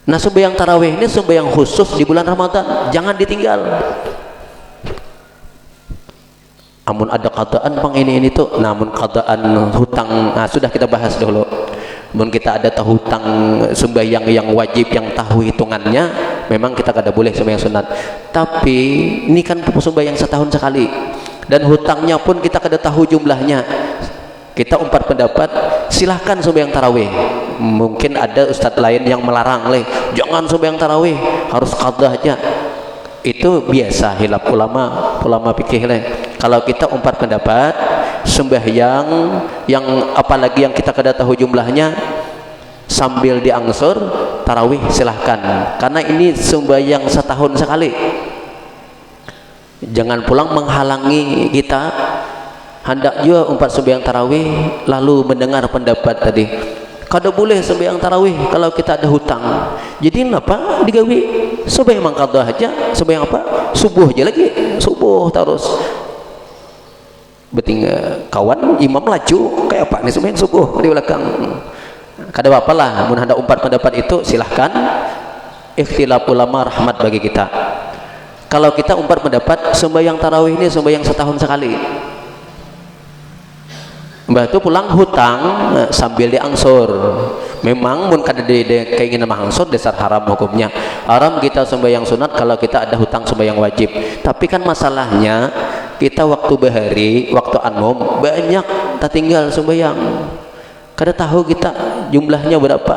Nah sembahyang tarawih ini sembahyang khusus di bulan Ramadan, jangan ditinggal. Amun ada qadaan pang ini tuh, namun qadaan hutang, nah sudah kita bahas dulu. Mun kita ada hutang sembahyang yang wajib, yang tahu hitungannya, memang kita kada boleh sembahyang sunat. Tapi ini kan sembahyang setahun sekali, dan hutangnya pun kita kada tahu jumlahnya. Kita empat pendapat, silahkan sembahyang tarawih. Mungkin ada ustadz lain yang melarang, jangan sembahyang tarawih, harus qadha aja. Itu biasa hilaf ulama fikih. Kalau kita empat pendapat, sembahyang yang apalagi yang kita kada tahu jumlahnya sambil diangsur tarawih silahkan, karena ini sembahyang setahun sekali. Jangan pulang menghalangi kita hendak juga empat sembahyang tarawih lalu mendengar pendapat tadi kada boleh sembahyang tarawih kalau kita ada hutang. Jadi kenapa digawi sembahyang mangqadha aja, sembahyang apa subuh aja lagi, subuh terus beting kawan imam laju kayak apa nih sembahyang subuh di belakang. Kada apa lah, mun hendak empat pendapat itu silahkan. Ikhtilaf ulama rahmat bagi kita. Kalau kita empat pendapat sembahyang tarawih ini sembahyang setahun sekali, mbah itu pulang hutang sambil diangsur. Memang mun kada keinginan mengangsur dasar haram hukumnya. Haram kita sembahyang sunat kalau kita ada hutang sembahyang wajib. Tapi kan masalahnya kita waktu bahari, waktu anum banyak tak tinggal sembahyang. Kada tahu kita jumlahnya berapa.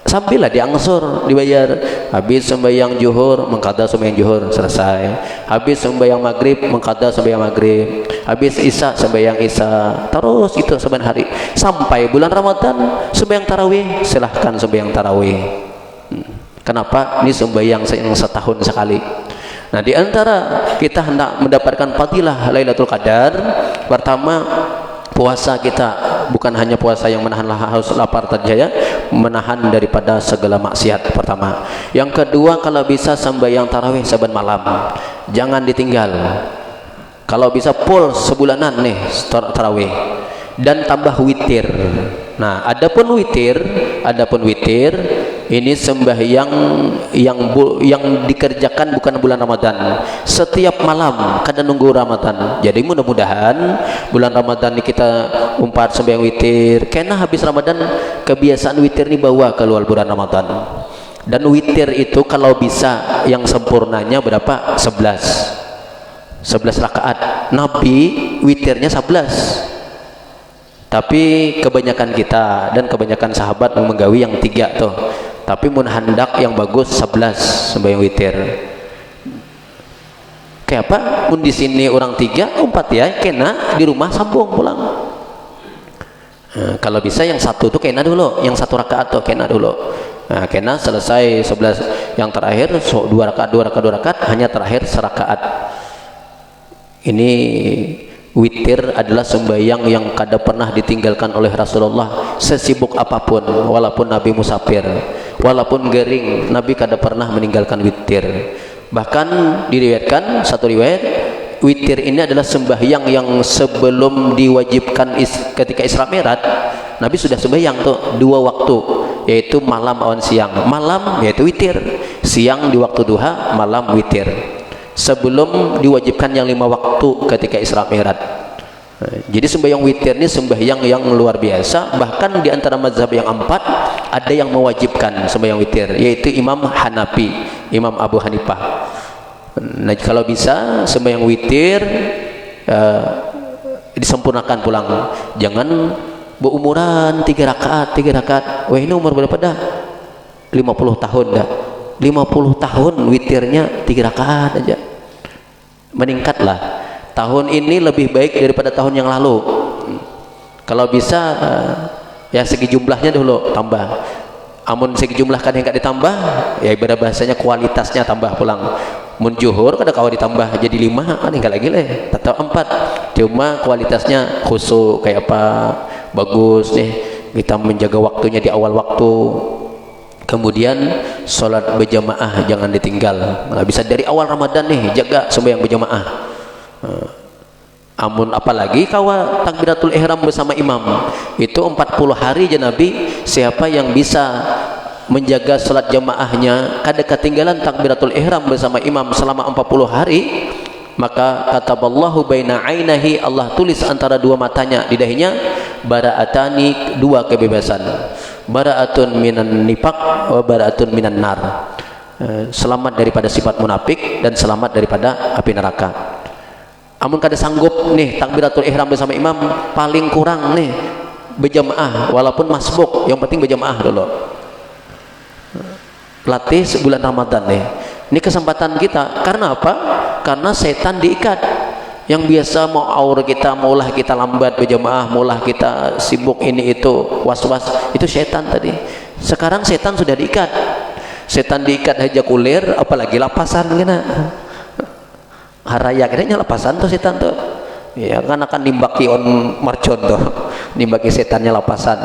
Sambillah diangsur dibayar. Habis sembahyang zuhur mengqadha sembahyang zuhur selesai. Habis sembahyang maghrib mengqadha sembahyang maghrib. Habis isya sembahyang isya. Terus itu saban hari sampai bulan Ramadan sembahyang tarawih, silahkan sembahyang tarawih. Kenapa? Ini sembahyang yang setahun sekali. Nah, di antara kita hendak mendapatkan fadilah Lailatul Qadar, pertama puasa kita bukan hanya puasa yang menahan haus lapar saja, menahan daripada segala maksiat pertama. Yang kedua, kalau bisa sembahyang tarawih saban malam, jangan ditinggal. Kalau bisa full sebulanan nih tarawih, dan tambah witir. Nah, adapun witir ini sembahyang yang dikerjakan bukan bulan Ramadan, setiap malam, kada nunggu Ramadan. Jadi mudah-mudahan bulan Ramadan ini kita umpat sembahyang witir, karena habis Ramadan kebiasaan witir ini bawa keluar bulan Ramadan. Dan witir itu kalau bisa yang sempurnanya berapa? 11 rakaat. Nabi witirnya 11. Tapi kebanyakan kita dan kebanyakan sahabat menggawi yang 3 tuh. Tapi mun hendak yang bagus 11 sembahyang witir. Kayak apa? Mun di sini orang 3, 4 ya, kena di rumah sambung pulang. Nah, kalau bisa yang 1 tuh kena dulu, yang 1 rakaat tuh kena dulu. Nah, kena selesai 11 yang terakhir 2 rakaat, hanya terakhir serakaat. Ini witir adalah sembahyang yang kada pernah ditinggalkan oleh Rasulullah sesibuk apapun, walaupun Nabi musafir, walaupun gering, Nabi kada pernah meninggalkan witir. Bahkan diriwayatkan satu riwayat, witir ini adalah sembahyang yang sebelum diwajibkan ketika Isra Mi'raj, Nabi sudah sembahyang tuh 2 waktu, yaitu malam awan siang. Malam yaitu witir, siang di waktu duha, malam witir. Sebelum diwajibkan yang 5 waktu ketika Isra Mi'raj. Jadi sembahyang witir ini sembahyang yang luar biasa. Bahkan di antara mazhab yang 4 ada yang mewajibkan sembahyang witir, yaitu Imam Hanafi, Imam Abu Hanifah. Nah, kalau bisa sembahyang witir disempurnakan pulang. Jangan berumuran 3 rakaat. Wah, ini umur berapa dah? 50 tahun dah. 50 tahun witirnya 3 rakaat aja. Meningkatlah. Tahun ini lebih baik daripada tahun yang lalu. Kalau bisa ya segi jumlahnya dulu tambah. Amun segi jumlah kan yang gak ditambah, ya ibadah bahasanya kualitasnya tambah pulang. Mun juhur kada kawa ditambah jadi 5, kan tinggal lagi tetap 4. Cuma kualitasnya khusyuk kayak apa bagus nih. Kita menjaga waktunya di awal waktu. Kemudian sholat berjamaah jangan ditinggal. Nah, bisa dari awal Ramadan nih jaga sembahyang berjamaah. Amun apalagi kawa takbiratul ihram bersama imam, itu 40 hari aja Nabi. Siapa yang bisa menjaga sholat jamaahnya kada ketinggalan takbiratul ihram bersama imam selama 40 hari, maka kataballahu baina ainahi, Allah tulis antara 2 matanya, di dahinya bara'atani, 2 kebebasan. Bara'atun minan nifaq wa bara'atun minan nar. Selamat daripada sifat munafik dan selamat daripada api neraka. Amun kada sanggup nih takbiratul ihram bersama imam, paling kurang nih berjamaah walaupun masbuk, yang penting berjamaah dulu. Latih sebulan Ramadan nih. Ini kesempatan kita. Karena apa? Karena setan diikat. Yang biasa mau aur kita, maulah kita lambat berjamaah, maulah kita sibuk ini itu, was-was, itu setan tadi. Sekarang setan sudah diikat. Setan diikat aja kulir, apalagi lapasan kena. Haraya kayaknya lapasan tuh setan tuh. Ya kan akan nimbaki on marcon tuh. Nimbaki setannya lapasan.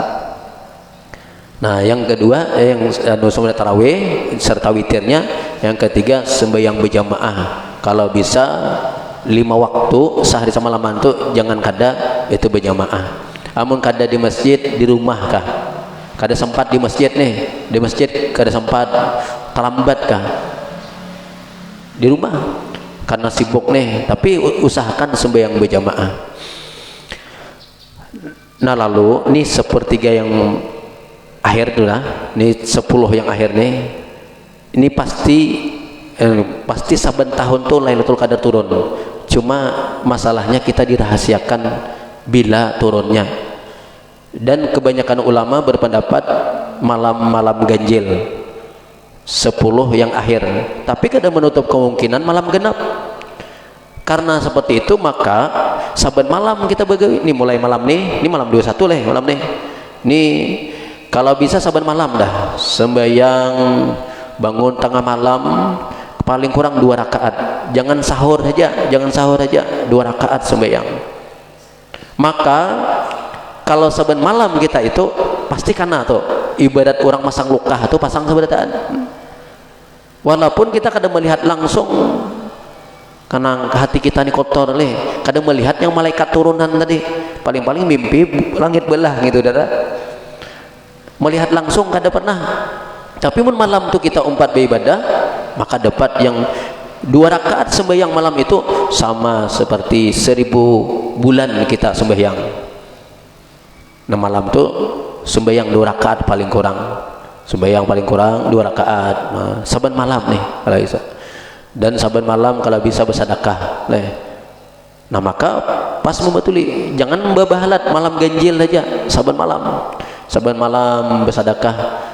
Nah, yang kedua yang sunat tarawih serta witirnya, yang ketiga sembahyang berjamaah. Kalau bisa 5 waktu sehari semalam tuh jangan kada itu berjamaah. Amun kada di masjid, di rumah kah? Kada sempat di masjid nih, di masjid kada sempat terlambat kah? Di rumah karena sibuk nih, tapi usahakan sembahyang berjamaah. Nah, lalu ini sepertiga yang akhir tuh lah, ini 10 yang akhir nih, ini pasti saben tahun tuh Lailatul Qadar turun. Cuma masalahnya kita dirahasiakan bila turunnya, dan kebanyakan ulama berpendapat malam-malam ganjil 10 yang akhir, tapi kada menutup kemungkinan malam genap. Karena seperti itu maka saben malam kita begawi. Ini mulai malam nih, ini malam 21 leh malam nih. Nih kalau bisa saben malam dah sembahyang, bangun tengah malam paling kurang 2 rakaat. Jangan sahur saja, jangan sahur saja, 2 rakaat sembahyang. Maka kalau saben malam kita itu pasti kana tuh ibadat orang masang luka tuh pasang seberataan. Walaupun kita kadang melihat langsung, karena hati kita ini kotor leh, kadang melihat yang malaikat turunan tadi, paling-paling mimpi langit belah gitu dara. Melihat langsung kada pernah. Tapi mun malam tuh kita umpat beribadah, maka dapat yang 2 rakaat sembahyang malam itu sama seperti 1000 bulan kita sembahyang. Nah, malam tuh sembahyang 2 rakaat paling kurang. Sembahyang paling kurang 2 rakaat. Nah, saben malam nih kalau bisa. Dan saben malam kalau bisa bersedekah. Nah, maka pas membatuli, jangan membahalat malam ganjil aja, saben malam. Saben malam bersedekah.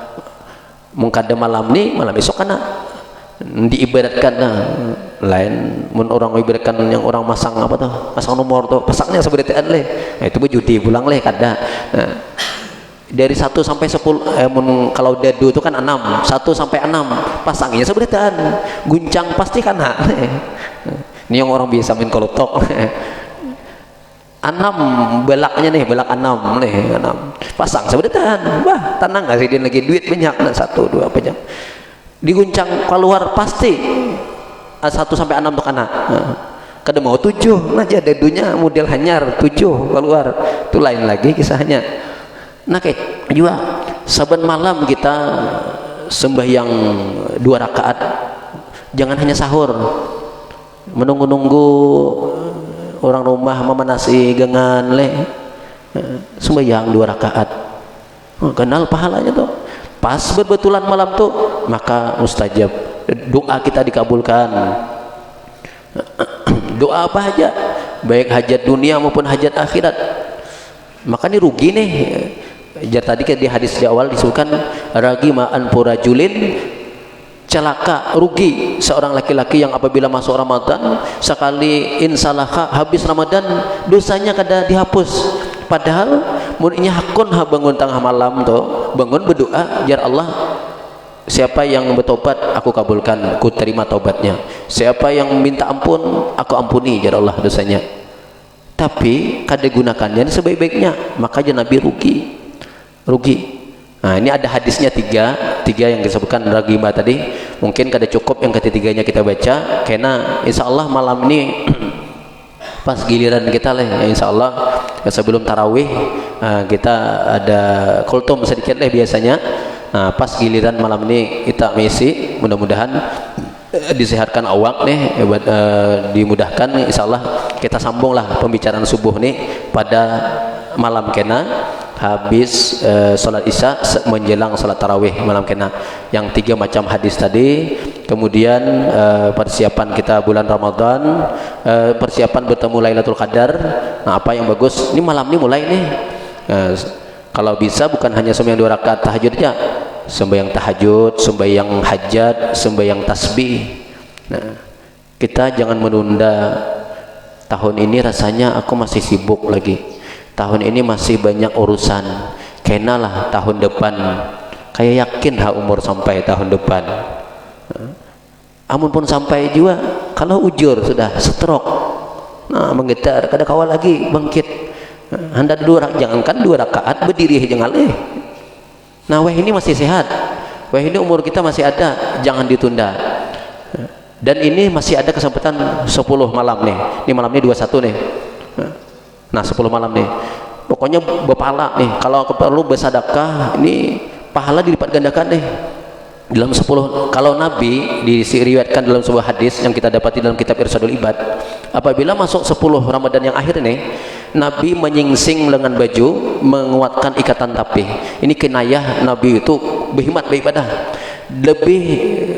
Mungkada malam nih, malam esok kana diibadatkan. Nah, lain mun orang ibadatkan yang orang masang apa tuh, masang nomor tuh, pasangnya seberataan leh. Nah, itu judi pulang leh kada. Nah, dari 1 sampai 10 kalau dadu itu kan 6, 1 sampai 6 pasangnya seberataan, guncang pasti kana. Ini yang orang biasa main kolotok. 6 belaknya nih, belak 6 nih, 6 pasang seberataan. Wah, tenang nggak sih, dia lagi duit banyak. Nah, 1 2 apa jam diguncang keluar pasti 1 sampai 6 tuh kana. Kada mau 7 aja dadunya model hanyar 7 keluar, itu lain lagi kisahnya. Nah, kayak juga saben malam kita sembahyang 2 rakaat, jangan hanya sahur menunggu-nunggu orang rumah memanasi gengan leh, sembahyang 2 rakaat. Kenal pahalanya tuh. Pas berbetulan malam tuh maka mustajab, doa kita dikabulkan. Doa apa aja, baik hajat dunia maupun hajat akhirat. Maka ini rugi nih. Jar tadi di hadis di awal disebutkan ragi ma'an purajulin, celaka, rugi seorang laki-laki yang apabila masuk Ramadan sekali insalaka habis Ramadan dosanya kada dihapus. Padahal munnya hakun ha bangun tengah malam tuh, bangun berdoa, jar Allah, siapa yang bertobat aku kabulkan, aku terima taubatnya. Siapa yang minta ampun aku ampuni, jar Allah dosanya. Tapi kada gunakannya sebaik-baiknya, makanya Nabi rugi. Nah, ini ada hadisnya tiga yang disebutkan ragibah tadi. Mungkin kada cukup yang ketiganya kita baca, karena insya Allah malam ini pas giliran kita lah, insya Allah sebelum tarawih kita ada kultum sedikit lah biasanya. Nah, pas giliran malam ini kita mengisi, mudah-mudahan disehatkan awak nih, dimudahkan, insya Allah kita sambunglah pembicaraan subuh nih pada malam kena habis sholat isya menjelang sholat tarawih malam kena. Yang 3 macam hadis tadi. Kemudian persiapan kita bulan Ramadan, persiapan bertemu Lailatul Qadar. Nah, apa yang bagus? Ini malam ini mulai nih. Kalau bisa bukan hanya sembahyang 2 rakaat tahajud aja, sembahyang tahajud, sembahyang hajat, sembahyang tasbih. Nah, kita jangan menunda. Tahun ini rasanya aku masih sibuk lagi, tahun ini masih banyak urusan, kenalah tahun depan. Kayak yakin umur sampai tahun depan. Amun pun sampai juga, kalau ujur sudah stroke, nah menggetar, kada kawal lagi bangkit. Anda 2 rakaat, jangankan 2 rakaat berdiri jangan Nah, ini masih sehat, ini umur kita masih ada, jangan ditunda. Dan ini masih ada kesempatan 10 malam nih. Ini malam ini 21 nih. Nah, 10 malam nih. Pokoknya berpahala nih. Kalau perlu bersedekah, ini pahala dilipat gandakan nih. Dalam 10, kalau Nabi diriwayatkan dalam sebuah hadis yang kita dapati dalam kitab Irsyadul Ibad, apabila masuk 10 Ramadan yang akhir nih, Nabi menyingsing lengan baju, menguatkan ikatan tapih. Ini kinayah Nabi itu berhikmat beribadah lebih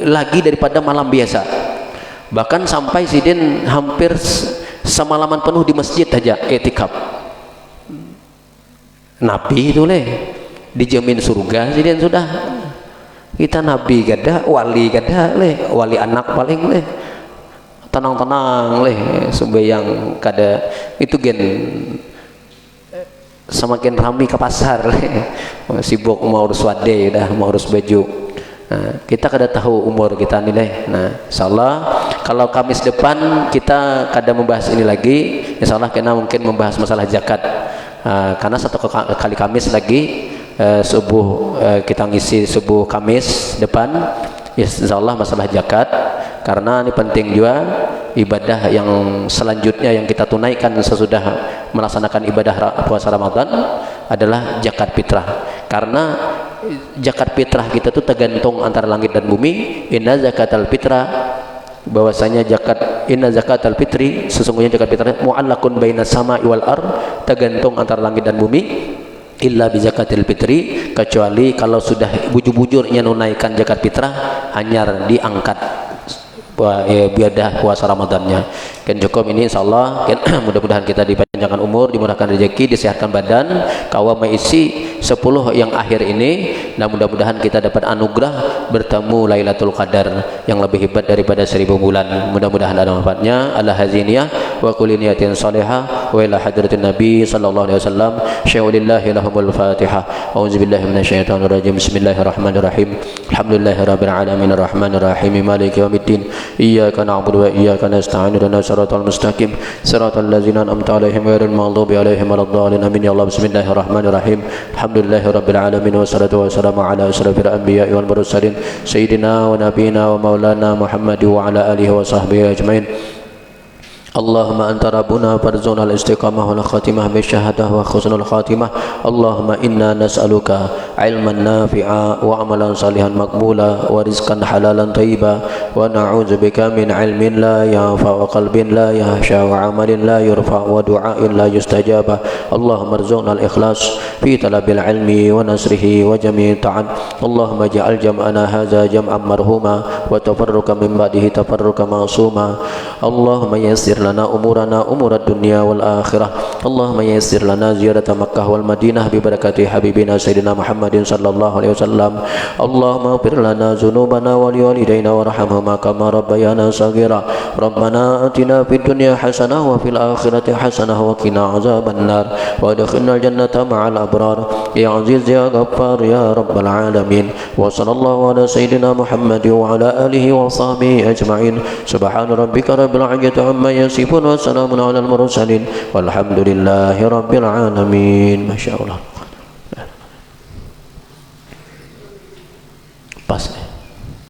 lagi daripada malam biasa. Bahkan sampai sidin hampir semalaman penuh di masjid aja etikaf. Nabi itu dijamin surga sidin sudah. Kita nabi gada, wali gada wali anak paling tenang-tenang sembahyang kada itu gen semakin ramai ke pasar sibuk mau urus wade dah, mau urus baju. Nah, kita kada tahu umur kita nilai. Nah, insyaallah kalau Kamis depan kita kada membahas ini lagi, insyaallah kita mungkin membahas masalah zakat. Karena 1 kali Kamis lagi subuh kita ngisi subuh Kamis depan, insyaallah masalah zakat. Karena ini penting juga, ibadah yang selanjutnya yang kita tunaikan sesudah melaksanakan ibadah puasa Ramadan adalah zakat fitrah. Karena zakat fitrah kita tuh tergantung antara langit dan bumi. Inna zakatal fitrah, bahwasanya inna zakatal fitri, sesungguhnya zakat fitrah mu'allaqun bainas sama'i wal ard, tergantung antara langit dan bumi. Illa bi zakatil fitri, kecuali kalau sudah bujur-bujurnya menunaikan zakat fitrah, hanya diangkat biadah puasa Ramadannya. Kan cukup ini insyaallah. Mudah-mudahan kita dipanjangkan umur, dimurahkan rezeki, disehatkan badan, kawa mengisi 10 yang akhir ini. Dan mudah-mudahan kita dapat anugerah bertemu Lailatul Qadar yang lebih hebat daripada 1000 bulan. Mudah-mudahan ada manfaatnya. Ala haziniyah wa kulli niyatin salihah wa ila hadratin nabi sallallahu alaihi wasallam. Syaulillahi lahumul fatihah. Auzubillahi minasyaitonir rajim. Bismillahirrahmanirrahim. Alhamdulillahirabbil alamin arrahmanir rahim maliki yaumiddin. Iyyaka na'budu wa iyyaka nasta'in. Ihdinas siratal mustaqim. Siratal ladzina an'amta 'alaihim ghairil maghdubi 'alaihim waladdallin. Amin ya Allah. Bismillahirrahmanirrahim. Alhamdulillahirabbil alamin wassalatu wassalamu ala asyrafil anbiya'i wal mursalin sayyidina wa nabiyyina wa maulana Muhammad wa ala alihi wa sahbihi ajmain. Allahumma anta rabbuna farzuqna al-istiqamah wal khatimah bisyahadah wa husnul khatimah. Allahumma inna nas'aluka ilman nafi'a wa amalan salihan maqbula wa rizqan halalan thayyiba wa na'udzubika min ilmin la yanfa wa qalbin la yahsha wa amalin la yurfa wa du'ain la yustajaba. Allahumma arzuqna al-ikhlas fi talabil ilmi wa nasrihi wa jami'i ta'an. Allahumma ja'al jam'ana hadza jam'an marhuma wa tafarruqa min ba'dihi tafarruqa ma'suma. Allahumma yassir lana umurana umurad dunya wal akhirah. Allahumma yassir lana ziyarata Makkah wal Madinah bi barakati habibina sayyidina Muhammadin sallallahu alaihi wasallam. Allahumma ighfir lana dzunubana wa liwalidayna warhamhuma kama rabbayana shaghira. Rabbana atina fid dunya hasanah wa fil akhirati hasanah wa qina azabannar wa adkhilnal jannata ma'al abrar ya aziz ya ghaffar ya rabbal alamin. Wa sallallahu ala sayyidina Muhammad wa ala alihi wa sahbihi ajma'in. Subhana rabbika rabbil izzati amma yasifun wa salamun alal mursalin walhamdulillahi rabbil alamin. Masya Allah. Pas.